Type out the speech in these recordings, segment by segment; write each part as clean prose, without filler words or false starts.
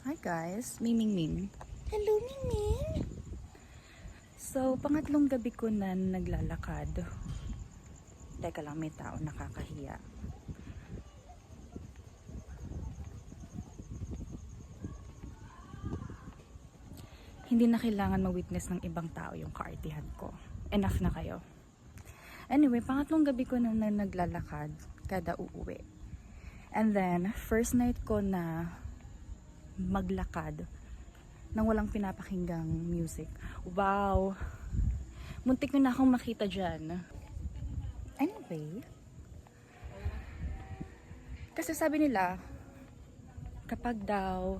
Hi guys, Miming Ming. Hello, Miming. So, pangatlong gabi ko na naglalakad. Teka lang, may tao nakakahiya. Hindi na kailangan ma-witness ng ibang tao yung kaartihan ko. Enough na kayo. Anyway, pangatlong gabi ko na naglalakad kada uuwi. And then, first night ko na maglakad nang walang pinapakinggang music. Wow! Muntik na akong makita dyan. Anyway, kasi sabi nila, kapag daw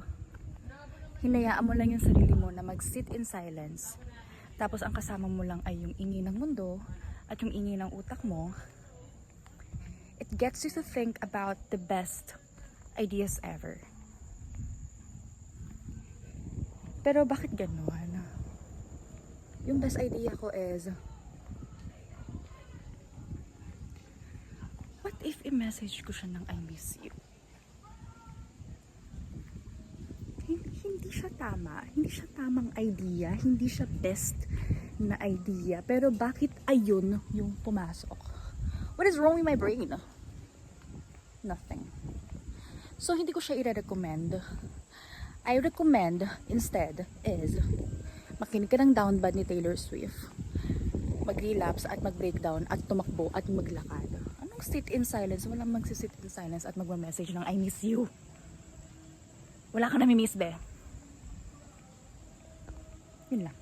hinayaan mo lang yung sarili mo na mag-sit in silence, tapos ang kasama mo lang ay yung ingay ng mundo at yung ingay ng utak mo, it gets you to think about the best ideas ever. Pero bakit ganon? Yung best idea ko is, what if i-message ko siya ng I miss you? Hindi siya tama. Hindi siya tamang idea. Hindi siya best na idea. Pero bakit ayun yung pumasok? What is wrong with my brain? Nothing. So, hindi ko siya i-recommend. I recommend instead is makinig ka ng Down Bad ni Taylor Swift, mag-relapse at mag-breakdown at tumakbo at maglakad. Anong sit in silence? Walang magsisit in silence at magma-message ng I miss you. Wala ka na mi-miss, be. Yun lang.